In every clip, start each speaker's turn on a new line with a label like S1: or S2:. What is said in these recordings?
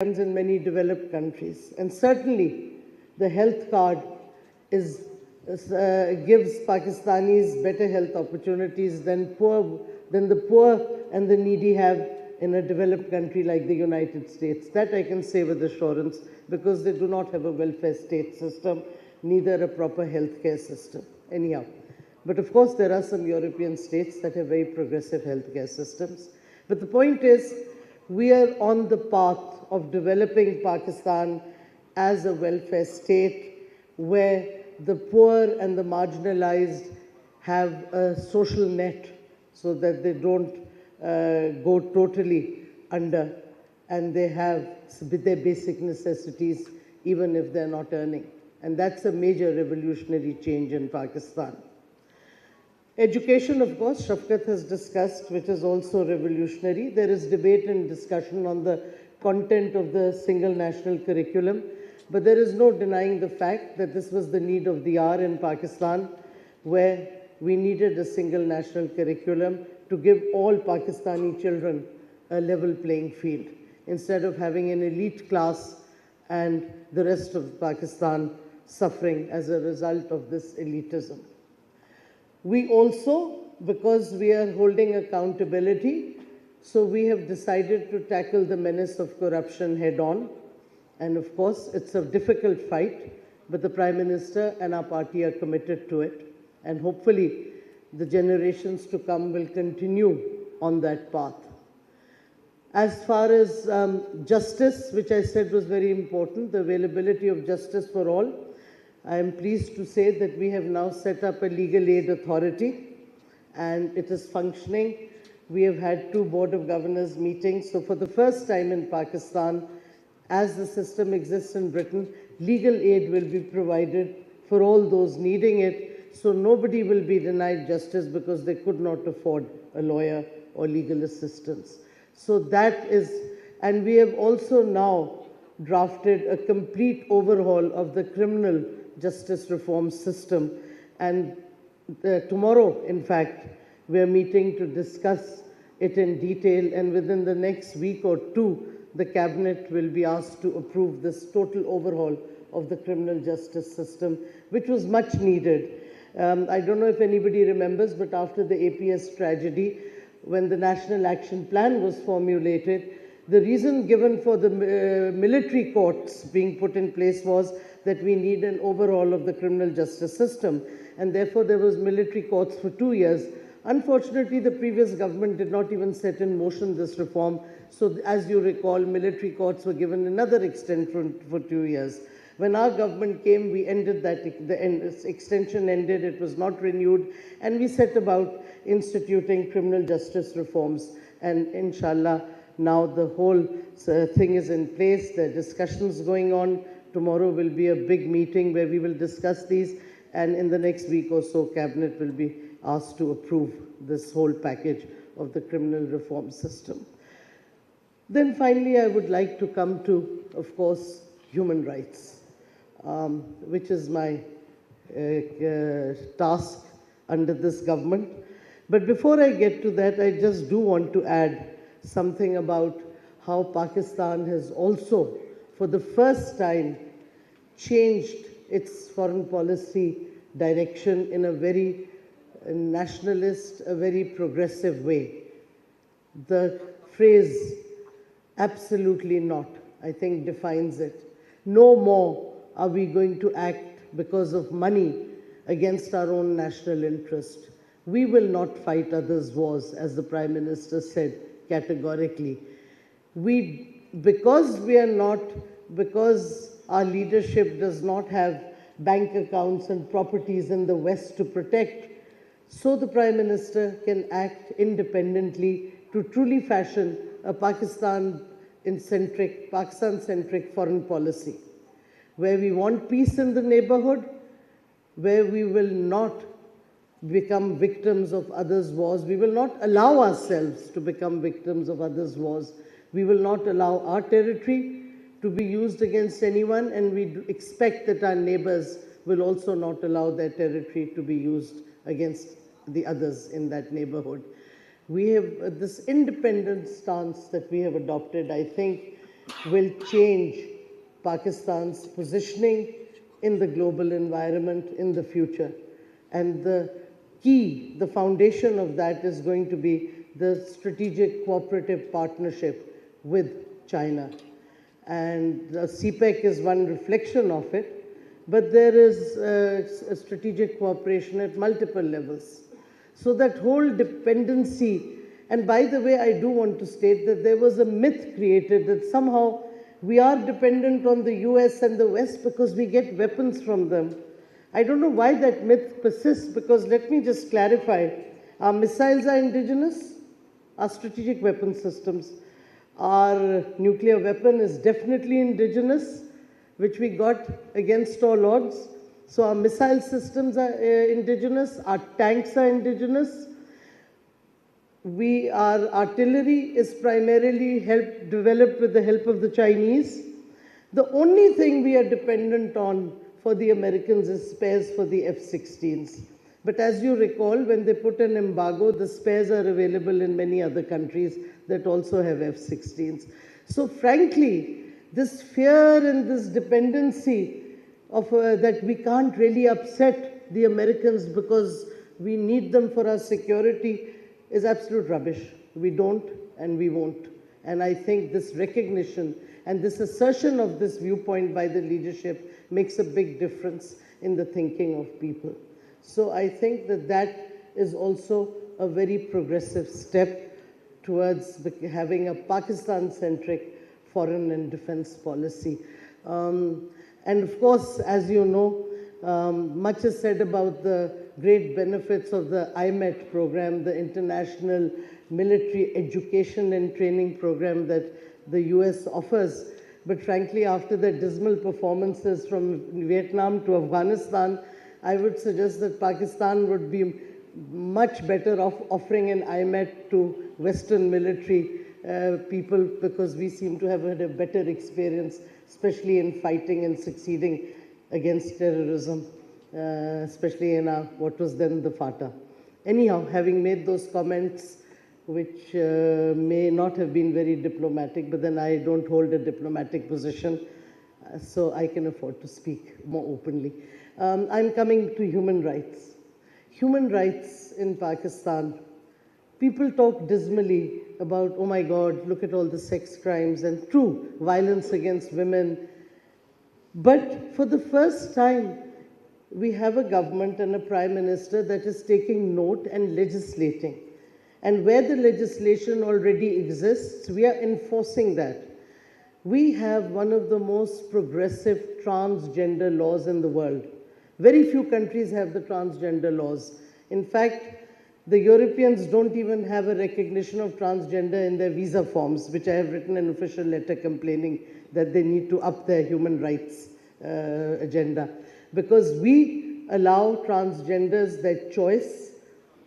S1: in many developed countries. And certainly, the health card gives Pakistanis better health opportunities than the poor and the needy have in a developed country like the United States. That I can say with assurance, because they do not have a welfare state system, neither a proper healthcare system. Anyhow. But of course, there are some European states that have very progressive healthcare systems. But the point is, we are on the path of developing Pakistan as a welfare state where the poor and the marginalized have a social net so that they don't go totally under, and they have their basic necessities even if they're not earning. And that's a major revolutionary change in Pakistan. Education, of course, Shafkat has discussed, which is also revolutionary. There is debate and discussion on the content of the single national curriculum, but there is no denying the fact that this was the need of the hour in Pakistan, where we needed a single national curriculum to give all Pakistani children a level playing field, instead of having an elite class and the rest of Pakistan suffering as a result of this elitism. We also, because we are holding accountability, so we have decided to tackle the menace of corruption head on. And of course, it's a difficult fight, but the Prime Minister and our party are committed to it. And hopefully, the generations to come will continue on that path. As far as justice, which I said was very important, the availability of justice for all, I am pleased to say that we have now set up a legal aid authority, and it is functioning. We have had 2 Board of Governors meetings. So for the first time in Pakistan, as the system exists in Britain, legal aid will be provided for all those needing it. So nobody will be denied justice because they could not afford a lawyer or legal assistance. So that is, and we have also now drafted a complete overhaul of the criminal justice reform system. And tomorrow, in fact, we are meeting to discuss it in detail, and within the next week or 2, the Cabinet will be asked to approve this total overhaul of the criminal justice system, which was much needed. I don't know if anybody remembers, but after the APS tragedy, when the National Action Plan was formulated, the reason given for the military courts being put in place was that we need an overhaul of the criminal justice system. And therefore, there was military courts for 2 years. Unfortunately, the previous government did not even set in motion this reform. So as you recall, military courts were given another extension for 2 years. When our government came, we ended that, the extension ended, it was not renewed, and we set about instituting criminal justice reforms. And inshallah, now the whole thing is in place, there are discussions going on. Tomorrow will be a big meeting where we will discuss these, and in the next week or so, Cabinet will be asked to approve this whole package of the criminal reform system. Then finally, I would like to come to, of course, human rights, which is my task under this government. But before I get to that, I just do want to add something about how Pakistan has also, for the first time, changed its foreign policy direction in a very nationalist, a very progressive way. The phrase, absolutely not, I think defines it. No more are we going to act because of money against our own national interest. We will not fight others' wars, as the Prime Minister said categorically. Because our leadership does not have bank accounts and properties in the West to protect, so the Prime Minister can act independently to truly fashion a Pakistan-centric foreign policy, where we want peace in the neighborhood, where we will not become victims of others' wars. We will not allow ourselves to become victims of others' wars. We will not allow our territory to be used against anyone, and we expect that our neighbors will also not allow their territory to be used against the others in that neighborhood. We have this independent stance that we have adopted, I think, will change Pakistan's positioning in the global environment in the future. And the key, the foundation of that is going to be the strategic cooperative partnership with China. And CPEC is one reflection of it, but there is a strategic cooperation at multiple levels. So that whole dependency, and by the way, I do want to state that there was a myth created that somehow we are dependent on the US and the West because we get weapons from them. I don't know why that myth persists, because let me just clarify. Our missiles are indigenous, our strategic weapon systems. Our nuclear weapon is definitely indigenous, which we got against all odds. So our missile systems are indigenous, our tanks are indigenous. Our artillery is primarily developed with the help of the Chinese. The only thing we are dependent on for the Americans is spares for the F-16s. But as you recall, when they put an embargo, the spares are available in many other countries that also have F-16s. So frankly, this fear and this dependency of that we can't really upset the Americans because we need them for our security is absolute rubbish. We don't and we won't. And I think this recognition and this assertion of this viewpoint by the leadership makes a big difference in the thinking of people. So I think that that is also a very progressive step towards having a Pakistan-centric foreign and defense policy. And of course, as you know, much is said about the great benefits of the IMET program, the International Military Education and Training Program that the US offers. But frankly, after the dismal performances from Vietnam to Afghanistan, I would suggest that Pakistan would be much better off offering an IMET to Western military people, because we seem to have had a better experience, especially in fighting and succeeding against terrorism, especially in what was then the FATA. Anyhow, having made those comments, which may not have been very diplomatic, but then I don't hold a diplomatic position, so I can afford to speak more openly. I'm coming to human rights. Human rights in Pakistan. People talk dismally about, oh my God, look at all the sex crimes and true violence against women. But for the first time, we have a government and a prime minister that is taking note and legislating. And where the legislation already exists, we are enforcing that. We have one of the most progressive transgender laws in the world. Very few countries have the transgender laws. In fact, the Europeans don't even have a recognition of transgender in their visa forms, which I have written an official letter complaining that they need to up their human rights agenda. Because we allow transgenders their choice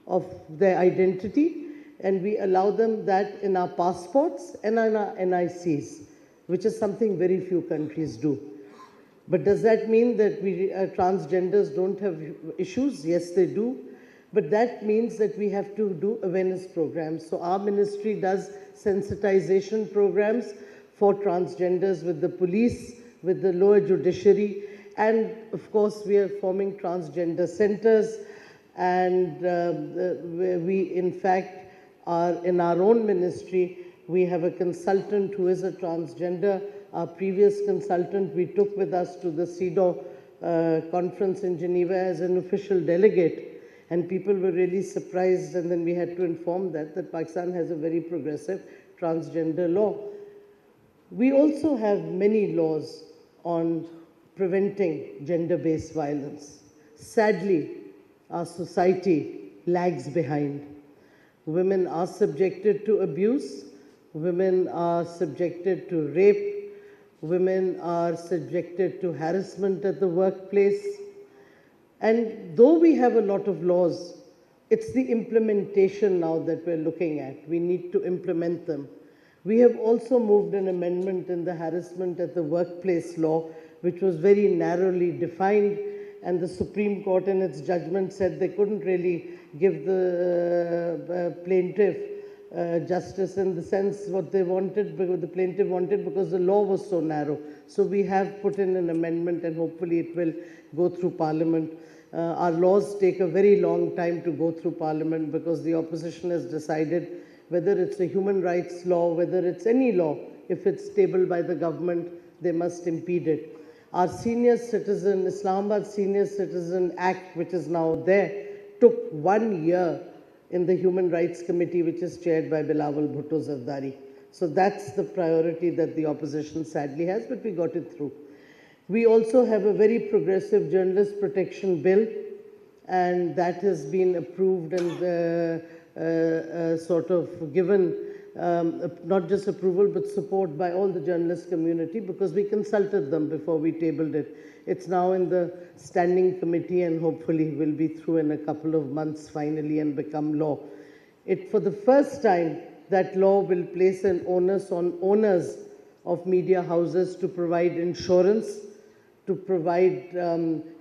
S1: of their identity, and we allow them that in our passports and in our NICs, which is something very few countries do. But does that mean that transgenders don't have issues? Yes, they do. But that means that we have to do awareness programs. So our ministry does sensitization programs for transgenders with the police, with the lower judiciary, and of course we are forming transgender centers, and we in fact are in our own ministry, we have a consultant who is a transgender. Our previous consultant we took with us to the CEDAW conference in Geneva as an official delegate, and people were really surprised, and then we had to inform that Pakistan has a very progressive transgender law. We also have many laws on preventing gender-based violence. Sadly, our society lags behind. Women are subjected to abuse, women are subjected to rape, women are subjected to harassment at the workplace. And though we have a lot of laws, it's the implementation now that we're looking at. We need to implement them. We have also moved an amendment in the harassment at the workplace law, which was very narrowly defined, and the Supreme Court in its judgment said they couldn't really give the plaintiff justice in the sense what they wanted, because the plaintiff wanted, because the law was so narrow. So we have put in an amendment and hopefully it will go through Parliament. Our laws take a very long time to go through Parliament because the opposition has decided whether it's a human rights law, whether it's any law, if it's tabled by the government, they must impede it. Our Senior Citizen, Islamabad Senior Citizen Act, which is now there, took 1 year in the Human Rights Committee, which is chaired by Bilawal Bhutto Zardari. So that's the priority that the opposition sadly has, but we got it through. We also have a very progressive journalist protection bill, and that has been approved and sort of given not just approval but support by all the journalist community, because we consulted them before we tabled it. It's now in the standing committee and hopefully will be through in a couple of months finally and become law. For the first time, that law will place an onus on owners of media houses to provide insurance, to provide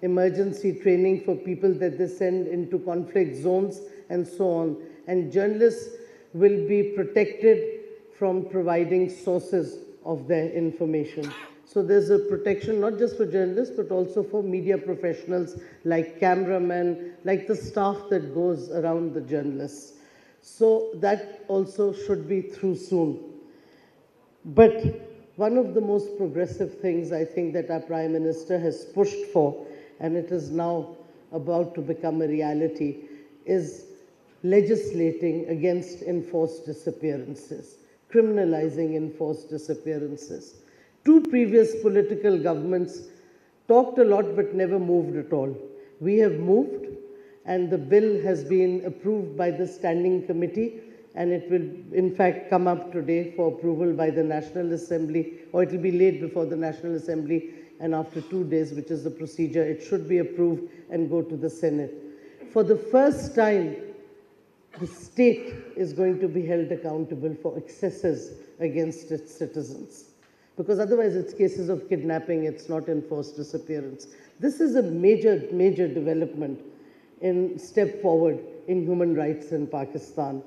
S1: emergency training for people that they send into conflict zones and so on. And journalists will be protected from providing sources of their information. So there's a protection not just for journalists but also for media professionals like cameramen, like the staff that goes around the journalists. So that also should be through soon. But one of the most progressive things I think that our Prime Minister has pushed for, and it is now about to become a reality, is legislating against enforced disappearances, criminalizing enforced disappearances. 2 previous political governments talked a lot but never moved at all. We have moved, and the bill has been approved by the Standing Committee, and it will in fact come up today for approval by the National Assembly, or it will be laid before the National Assembly, and after 2 days, which is the procedure, it should be approved and go to the Senate. For the first time, the state is going to be held accountable for excesses against its citizens. Because otherwise it's cases of kidnapping, it's not enforced disappearance. This is a major, major development in step forward in human rights in Pakistan.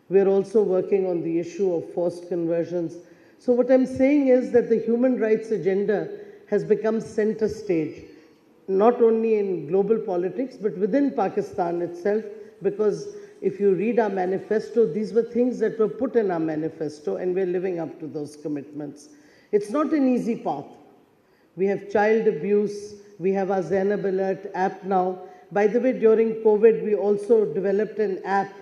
S1: We're also working on the issue of forced conversions. So what I'm saying is that the human rights agenda has become center stage, not only in global politics, but within Pakistan itself, because if you read our manifesto, these were things that were put in our manifesto, and we're living up to those commitments. It's not an easy path. We have child abuse, we have our Zainab Alert app now. By the way, during COVID, we also developed an app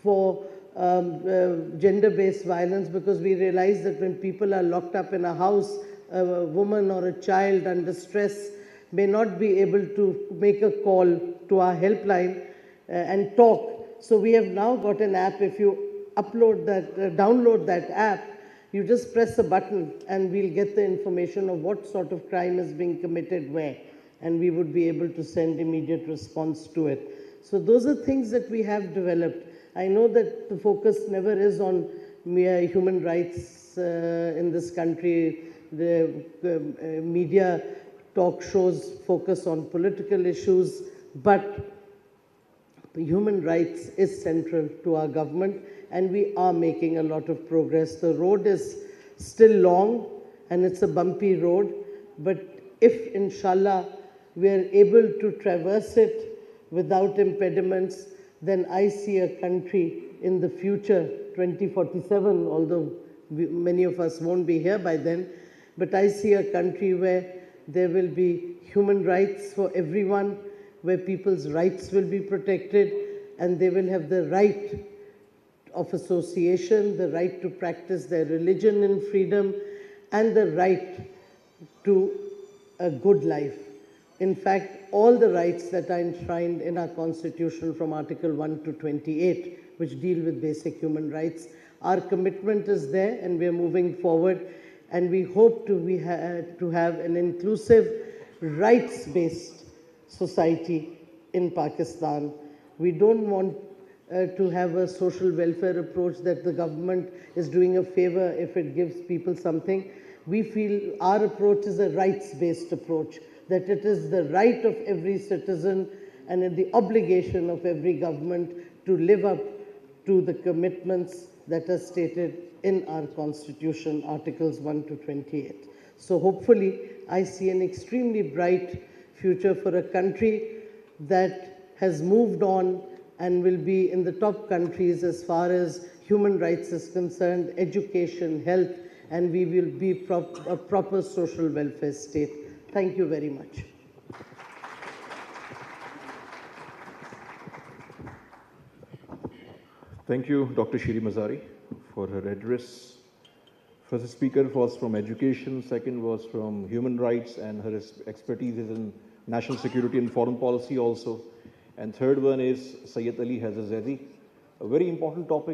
S1: for gender-based violence, because we realized that when people are locked up in a house, a woman or a child under stress may not be able to make a call to our helpline and talk. So we have now got an app. If you upload that, download that app, you just press a button and we'll get the information of what sort of crime is being committed where, and we would be able to send immediate response to it. So those are things that we have developed. I know that the focus never is on mere human rights in this country. The media talk shows focus on political issues, but human rights is central to our government, and we are making a lot of progress. The road is still long and it's a bumpy road, but if inshallah we are able to traverse it without impediments, then I see a country in the future, 2047, although many of us won't be here by then, but I see a country where there will be human rights for everyone, where people's rights will be protected, and they will have the right of association, the right to practice their religion in freedom, and the right to a good life. In fact, all the rights that are enshrined in our Constitution from Article 1 to 28, which deal with basic human rights, our commitment is there, and we are moving forward, and we hope to have an inclusive, rights-based society in Pakistan. We don't want to have a social welfare approach that the government is doing a favor if it gives people something. We feel our approach is a rights-based approach, that it is the right of every citizen and the obligation of every government to live up to the commitments that are stated in our Constitution, Articles 1 to 28. So hopefully, I see an extremely bright future for a country that has moved on and will be in the top countries as far as human rights is concerned, education, health, and we will be a proper social welfare state. Thank you very much.
S2: Thank you, Dr. Shireen Mazari, for her address. First speaker was from education, second was from human rights, and her expertise is in national security and foreign policy also. And third one is Sayyid Ali Hazazadi, a very important topic.